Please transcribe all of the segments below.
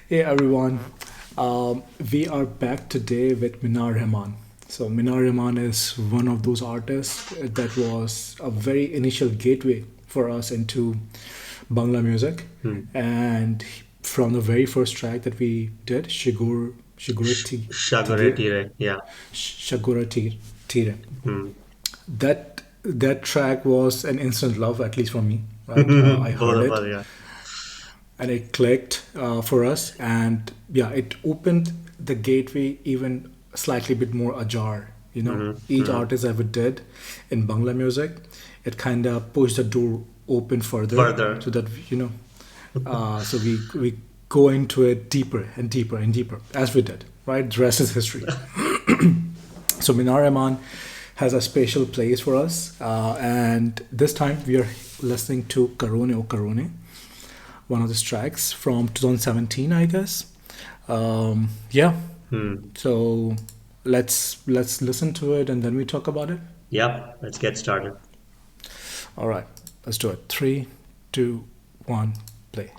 Hey everyone, we are back today with Minar Rahman. So Minar Rahman is one of those artists that was a very initial gateway for us into Bangla music, Hmm. and from the very first track that we did, Tigre, Shagoretire, yeah. Shagura Tire, Hmm. that track was an instant love, at least for me. Right, I Both heard of it us, yeah. and it clicked for us, and yeah, it opened the gateway even slightly bit more ajar. Each Hmm. artist ever did in Bangla music, it kind of pushed the door open further, Further. so that so we go into it deeper and deeper and deeper as we did. Right, the rest is history. So Minar Rahman has a special place for us, and this time we are listening to Karone Okarone, one of the tracks from 2017, I guess. Yeah, Hmm. so let's listen to it and then we talk about it. Yep, let's get started. All right, let's do it. Three, two, one, play.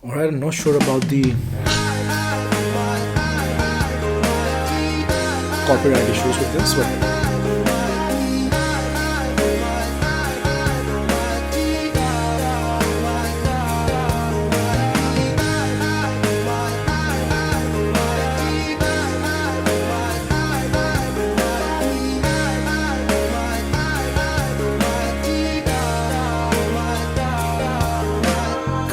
All right, I'm not sure about the copyright issues with this, but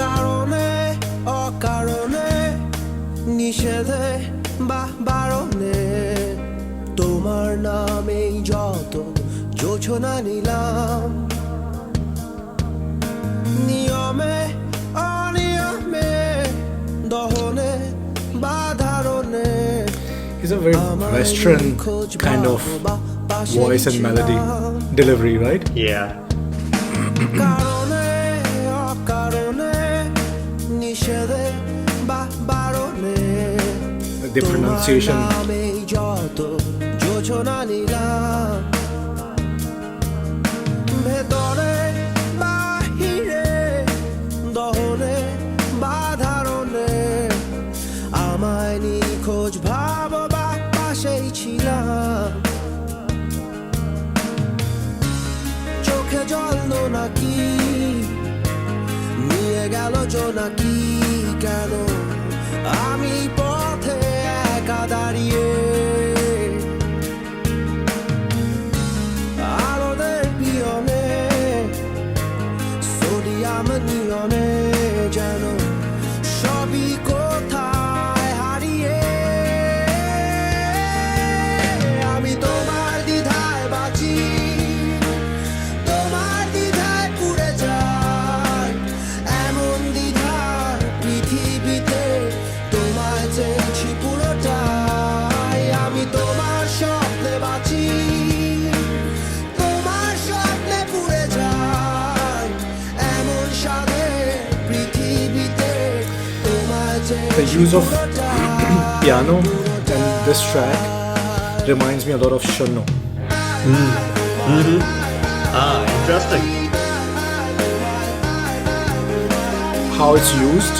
কারণে অকারণে নিষেধে বা বারণে তোমার নামেই যত যোছনা নিলাম নিয়মে অনিয়মে দহনে বা ধারণে he's a very Western kind of voice and melody delivery, right? Yeah. কারণে অকারণে নিষেধে বা বারণে The pronunciation, নামেই যত যোছনা নিলাম ভেতরে বাহিরে দহনে বা ধারণে আমায় নিখোঁজ ভাব বা পাশেই ছিলাম চোখে জল নাকি নিয়ে গেল জোনাকি কেন আমি পথে একা দাঁড়িয়ে আলোদের পিয়নে সোডিয়াম নিয়নে যেন সবই কোথায় হারিয়ে আমি তোমার দ্বিধায় বাঁচি তোমার দ্বিধায় পুড়ে যায় এমন দ্বিধার পৃথিবীতে তোমায় চেয়েছি পুরোটাই আমি তোমার স্বপ্নে বাঁচি তোমার স্বপ্নে পুড়ে যায় এমন স্বাদে পৃথিবীতে তোমায় the চেয়েছি use of পুরোটাই piano in this track reminds me a lot of Shunno. Ah, interesting. How it's used,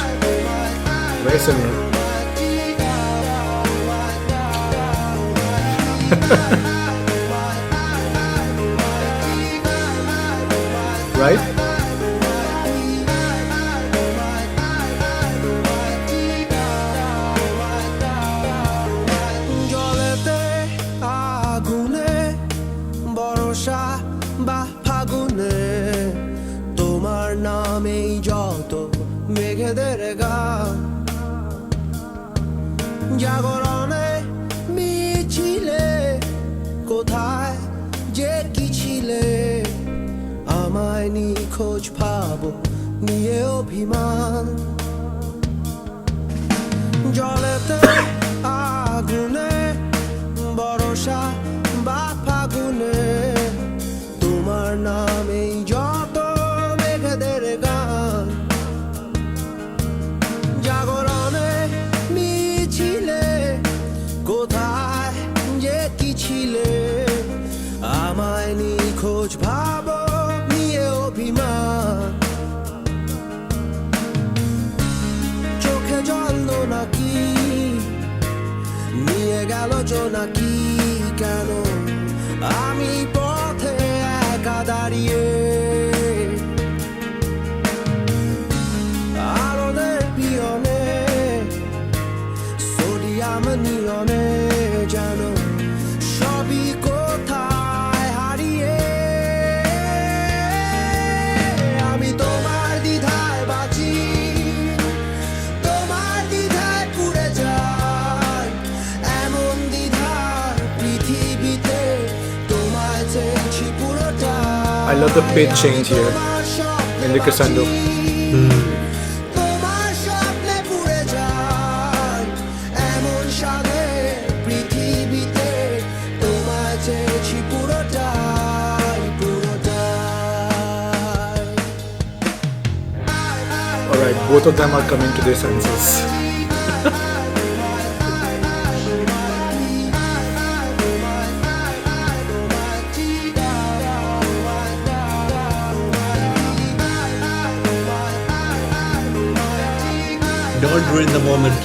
very similar. Right? জলেতে আগুনে বর্ষা বা ফাগুনে তোমার নামেই যত মেঘেদের গান জাগরণে মিছিলে কোথায় যে কি ছিলে আমায় নিখোঁজ ভাবো নিয়ে অভিমান জলেতে আগুনে বর্ষা বা ফাগুনে তোমার নামেই যত মেঘেদের গান জাগরণে মিছিলে কোথায় যে কি ছিলে আমায় নিখোঁজ ভাবো নিয়ে অভিমান আলোচনা কি কেন আমি পথে একা দাঁড়িয়ে আলোদের পিয়নে সোডিয়াম নিয়নে যেন সবই কোথায় হারিয়ে আমি তোমার দ্বিধায় বাঁচি তোমার দ্বিধায় পুড়ে যাই এমন দ্বিধার পৃথিবীতে তোমায় চেয়েছি পুরোটাই I love the pitch change here in the crescendo. তোমার স্বপ্নে পুড়ে যাই এমন সাধে পৃথিবীতে তোমায় চেয়েছি পুরোটাই পুরোটাই Alright, both of them are coming to their senses. Don't ruin the moment.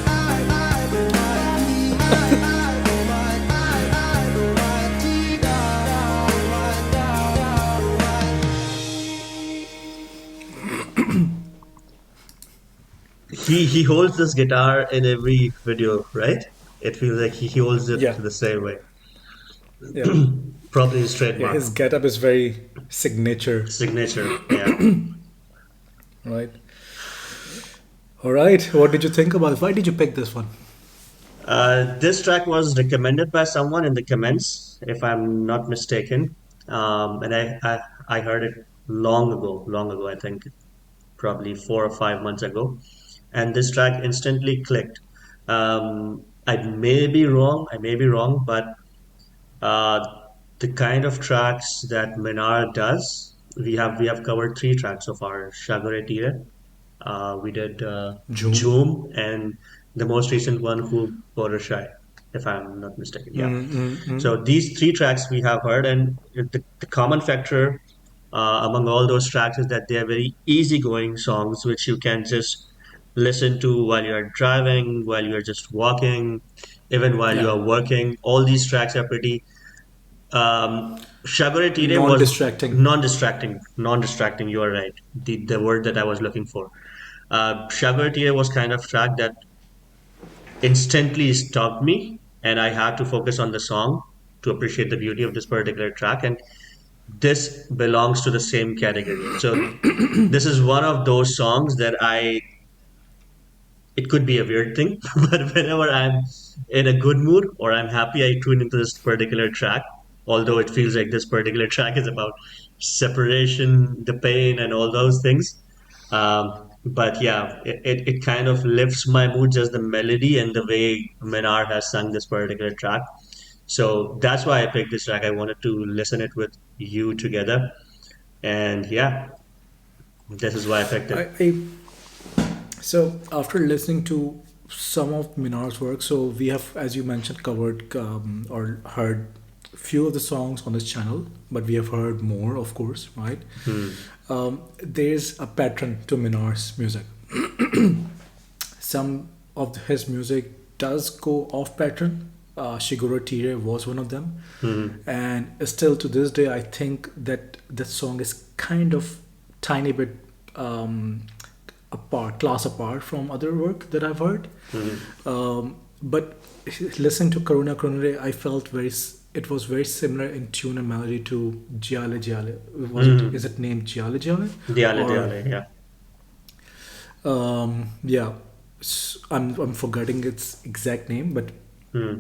He holds this guitar in every video, right? It feels like he holds it Yeah. the same way. Yeah. Probably his Yeah, trademark. his getup is very signature, Signature. Yeah. right? Alright, what did you think about it? Why did you pick this one? This track was recommended by someone in the comments, if I'm not mistaken. And I heard it long ago, I think probably 4 or 5 months ago. And this track instantly clicked. I may be wrong, but uh, the kind of tracks that Minar does, we have covered 3 tracks so far. Shagore Tire, we did Jhoom. Jhoom, and the most recent one, Who Borashai, if I'm not mistaken. Yeah. So these 3 tracks we have heard, and the common factor among all those tracks is that they are very easygoing songs, which you can just listen to while you're driving, while you're just walking, even while you Yeah. are working. All these tracks are pretty. Shagore Tire was Non-distracting. non-distracting. You are right. The word that I was looking for. Shagore Tire was kind of track that instantly stopped me, and I had to focus on the song to appreciate the beauty of this particular track. And this belongs to the same category. So this is one of those songs that it could be a weird thing, but whenever I'm in a good mood or I'm happy, I tune into this particular track. Although it feels like this particular track is about separation, the pain, and all those things. But yeah, it kind of lifts my mood, just the melody and the way Minar has sung this particular track. So that's why I picked this track. I wanted to listen it with you together. And yeah, this is why I picked it. So after listening to some of Minar's work, so we have, as you mentioned, covered or heard few of the songs on this channel, but we have heard more, of course, right? There's a pattern to Minar's music. Some of his music does go off pattern. Shiguro Tire was one of them, and still to this day, I think that the song is kind of tiny bit class apart from other work that I've heard. But listening to Karone Okarone, I felt it was very similar in tune and melody to Giale Giale. Is it named Giale Giale? Diale, yeah. Yeah. I'm forgetting its exact name, but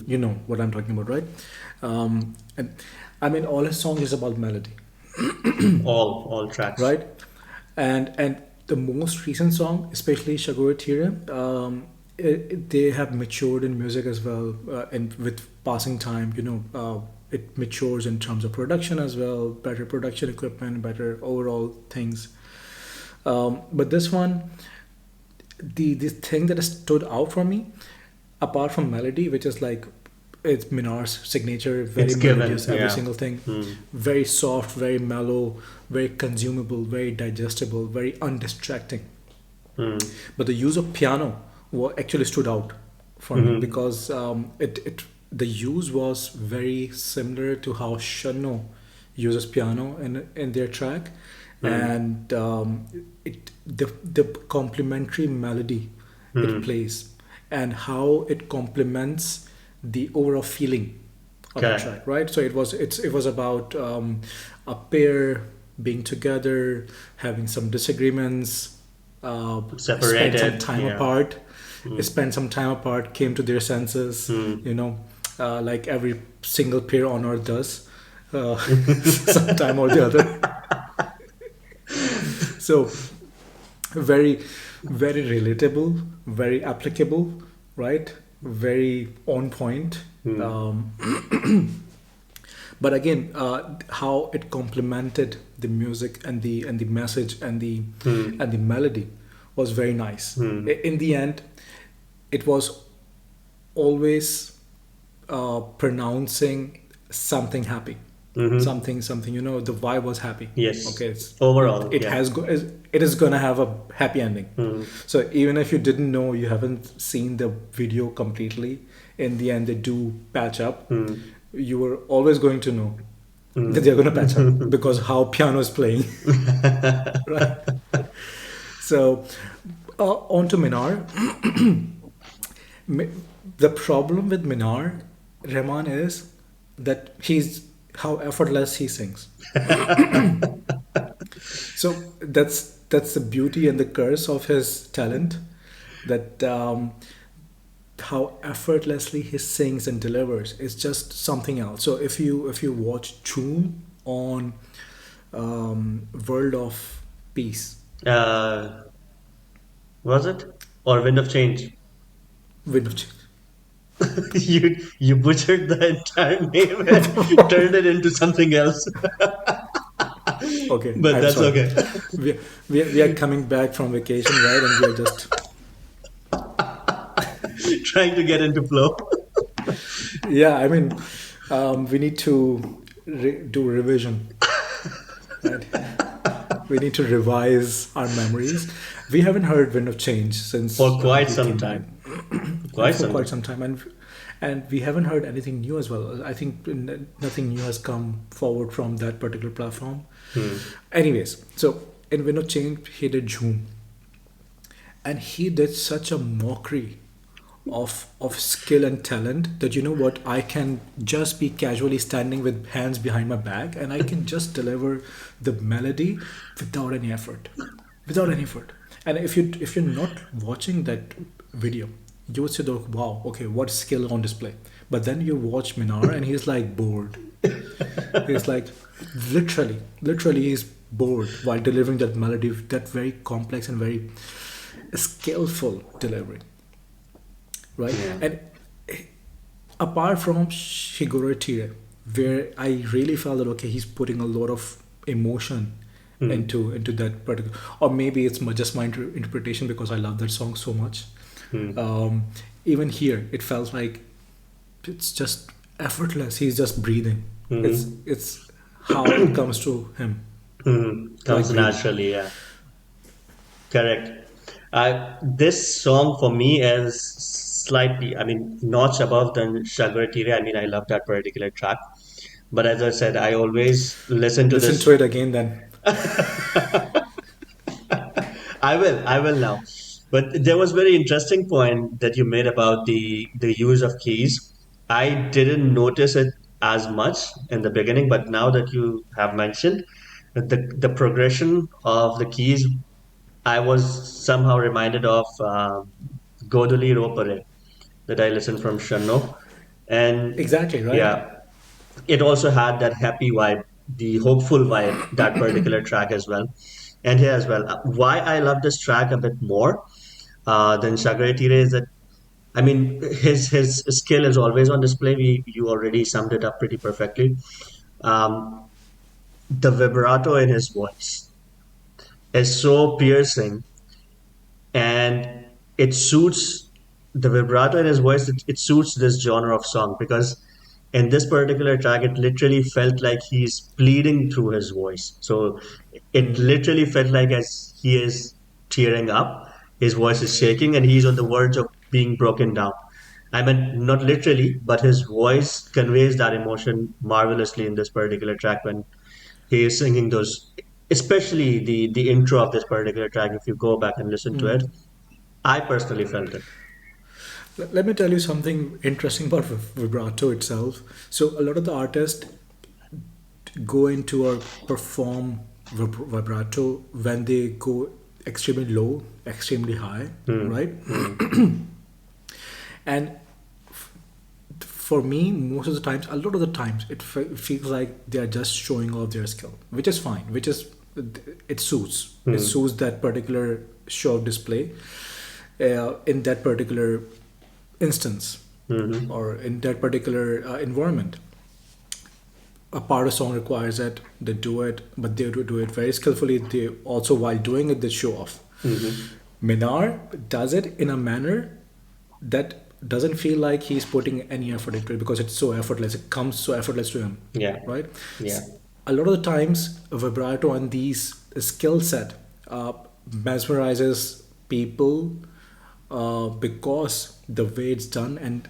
you know what I'm talking about, right? And I mean, all his song is about melody, All tracks. right? And the most recent song, especially Shagore Tire, they have matured in music as well, and with passing time, it matures in terms of production as well, better production equipment, better overall things. But this one, the thing that stood out for me, apart from melody, which is like it's Minar's signature, very It's given, melodious, every yeah. single thing, very soft, very mellow, very consumable, very digestible, very undistracting. But the use of piano actually stood out for me because the use was very similar to how Shano uses piano in their track, Mm. and the complementary melody it Mm. plays, and how it complements the overall feeling of the Correct. track, right? So it was about a pair being together, having some disagreements, spent some Separated. time Yeah. apart, Mm. spent some time apart, came to their senses, Mm. you know, like every single pair on earth does, sometime or the other. So very, very relatable, very applicable, right? Very on point. Mm. But again, how it complemented the music and the message Mm. and the melody was very nice. Mm. In the end, it was always pronouncing something happy, Mm-hmm. something. The vibe was happy. Yes. Okay, Overall, it yeah. has it is gonna have a happy ending. Mm. So even if you didn't know, you haven't seen the video completely, in the end they do patch up. Mm. You were always going to know that Mm. they're going to patch up because how piano is playing, right? So on to Minar. Mi- the problem with Minar Rahman is that he's how effortless he sings. So that's the beauty and the curse of his talent, that how effortlessly he sings and delivers is just something else. So if you watch Tune on World of Peace, Uh, was it? Or Wind of Change? Wind of Change. You butchered the entire name and turned it into something else. Okay, But I'm that's sorry. okay. We are coming back from vacation, right? And we are just Trying to get into flow. yeah. I mean, we need to do revision, right? We need to revise our memories. We haven't heard Wind of Change since For quite he some came back, time. and Quite for some quite time. some time, and we haven't heard anything new as well. I think nothing new has come forward from that particular platform. Hmm. Anyways, so in Wind of Change, he did June, and he did such a mockery of skill and talent that, you know what, I can just be casually standing with hands behind my back and I can just deliver the melody without any effort, without any effort. And if you're not watching that video, you would say, "Oh, wow, okay, what skill on display." But then you watch Minar and he's like bored. He's like literally he's bored while delivering that melody, that very complex and very skillful delivery, right? Yeah. And apart from Shiguro Tire, where I really felt that okay, he's putting a lot of emotion Hmm. into that particular, or maybe it's just my interpretation because I love that song so much. Hmm. Even here, it felt like it's just effortless. He's just breathing. Hmm. It's how it comes to him, Hmm. like Comes breathing. naturally, yeah. Correct. This song for me is slightly, I mean, notch above than Shagaratire. I mean, I love that particular track. But as I said, I always listen to Listen to this. it again, then. I will now. But there was very interesting point that you made about the use of keys. I didn't notice it as much in the beginning, but now that you have mentioned the progression of the keys, I was somehow reminded of Godoli Ropare that I listened from Shanno. And Exactly right. yeah, it also had that happy vibe, the hopeful vibe, that particular track as well. And here as well. Why I love this track a bit more than Shagare Tire is that, I mean, his skill is always on display. You already summed it up pretty perfectly. Um, the vibrato in his voice is so piercing, and it suits the vibrato in his voice. It suits this genre of song because in this particular track, it literally felt like he's pleading through his voice. So it literally felt like as he is tearing up, his voice is shaking, and he's on the verge of being broken down. I mean, not literally, but his voice conveys that emotion marvelously in this particular track when he is singing those, especially the intro of this particular track. If you go back and listen to it, I personally felt it. Let me tell you something interesting about vibrato itself. So a lot of the artists go into or perform vibrato when they go extremely low, extremely high, right? And for me, most of the times, a lot of the times, it feels like they are just showing off their skill, which is fine, which is it suits. It suits that particular show display in that particular instance or in that particular environment. A part of song requires it, they do it, but they do it very skillfully. They also, while doing it, they show off. Minar does it in a manner that doesn't feel like he's putting any effort into it because it's so effortless. It comes so effortless to him, Yeah, right? yeah. A lot of the times, a vibrato on these skill set mesmerizes people because the way it's done and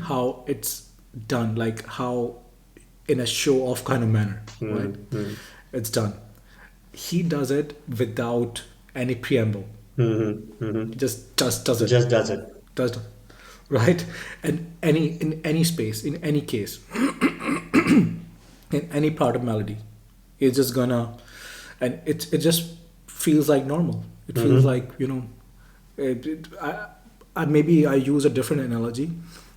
how it's done, like how in a show off kind of manner, right? It's done. He does it without any preamble. He just does it. Just does it. Does it. Right? And in any space, in any case, in any part of melody, it's just gonna, and it just feels like normal. It feels like, maybe I use a different analogy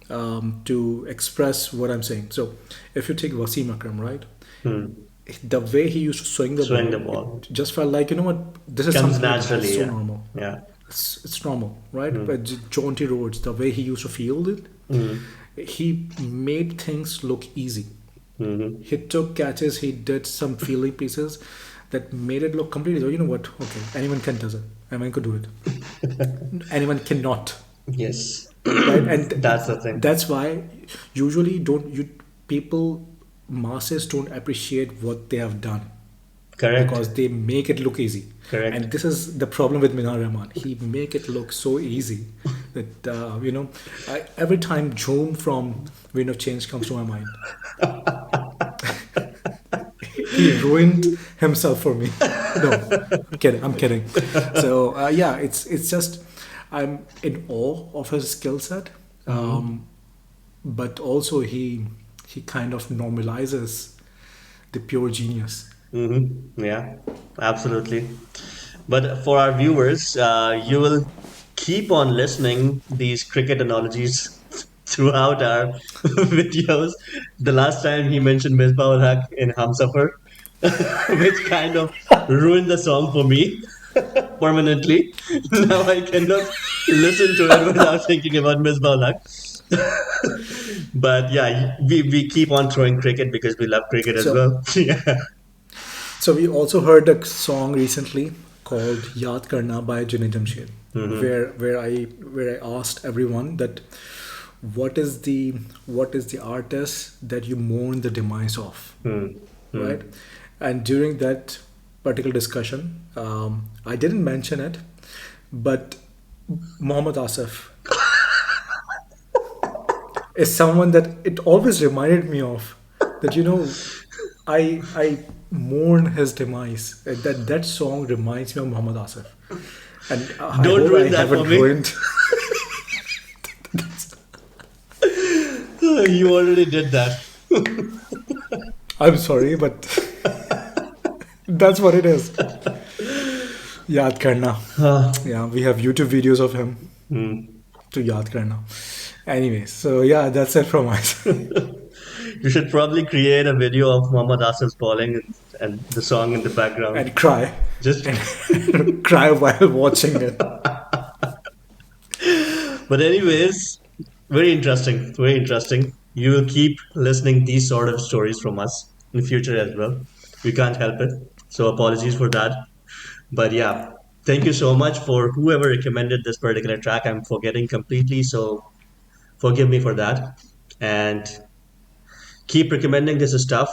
to express what I'm saying. So if you take Wasim Akram, right? The way he used to Swing the ball. it just felt like, you know what, this is Comes something that's naturally. so Yeah. normal. Yeah. It's normal, right? But jaunty roads, the way he used to field it, he made things look easy. He took catches, he did some fielding pieces that made it look completely. You know what? Okay, anyone can do it. Anyone could do it. Anyone cannot. Yes. Right? And That's the thing. that's why usually people masses don't appreciate what they have done Correct. because they make it look easy. Correct. And this is the problem with Minar Rahman. He make it look so easy that every time Joom from Wind of Change comes to my mind, he ruined himself for me. No, I'm kidding. So yeah, it's just I'm in awe of his skill set, but also he kind of normalizes the pure genius. Yeah, absolutely. But for our viewers, you will keep on listening these cricket analogies throughout our videos. The last time he mentioned Misbah ul Haq in Hamsafar, which kind of ruined the song for me permanently. Now I cannot listen to it without thinking about Misbah ul Haq. But yeah, we keep on throwing cricket because we love cricket as So well. Yeah. So we also heard a song recently called "Yaad Karna" by Junaid Jamshed, where I asked everyone that what is the artist that you mourn the demise of, right? And during that particular discussion, I didn't mention it, but Muhammad Asif is someone that it always reminded me of that I mourn his demise. That song reminds me of Muhammad Asif, and I Don't hope I ruin that for haven't me. ruined. You already did that. I'm sorry, but that's what it is. Yaad karna. Yeah, we have YouTube videos of him to yaad karna. Anyway, so yeah, that's it from us. You should probably create a video of Muhammad Asif's bowling and the song in the background. And cry. Just, Cry while watching it. but anyways, very interesting. Very interesting. You will keep listening these sort of stories from us in future as well. We can't help it. So apologies for that. But yeah, thank you so much for whoever recommended this particular track. I'm forgetting completely, so forgive me for that. And keep recommending this stuff.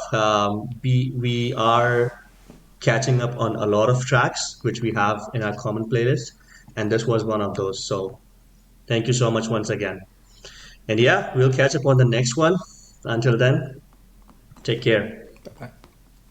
We are catching up on a lot of tracks which we have in our common playlist, and this was one of those. So thank you so much once again. And yeah, we'll catch up on the next one. Until then, take care. Bye bye.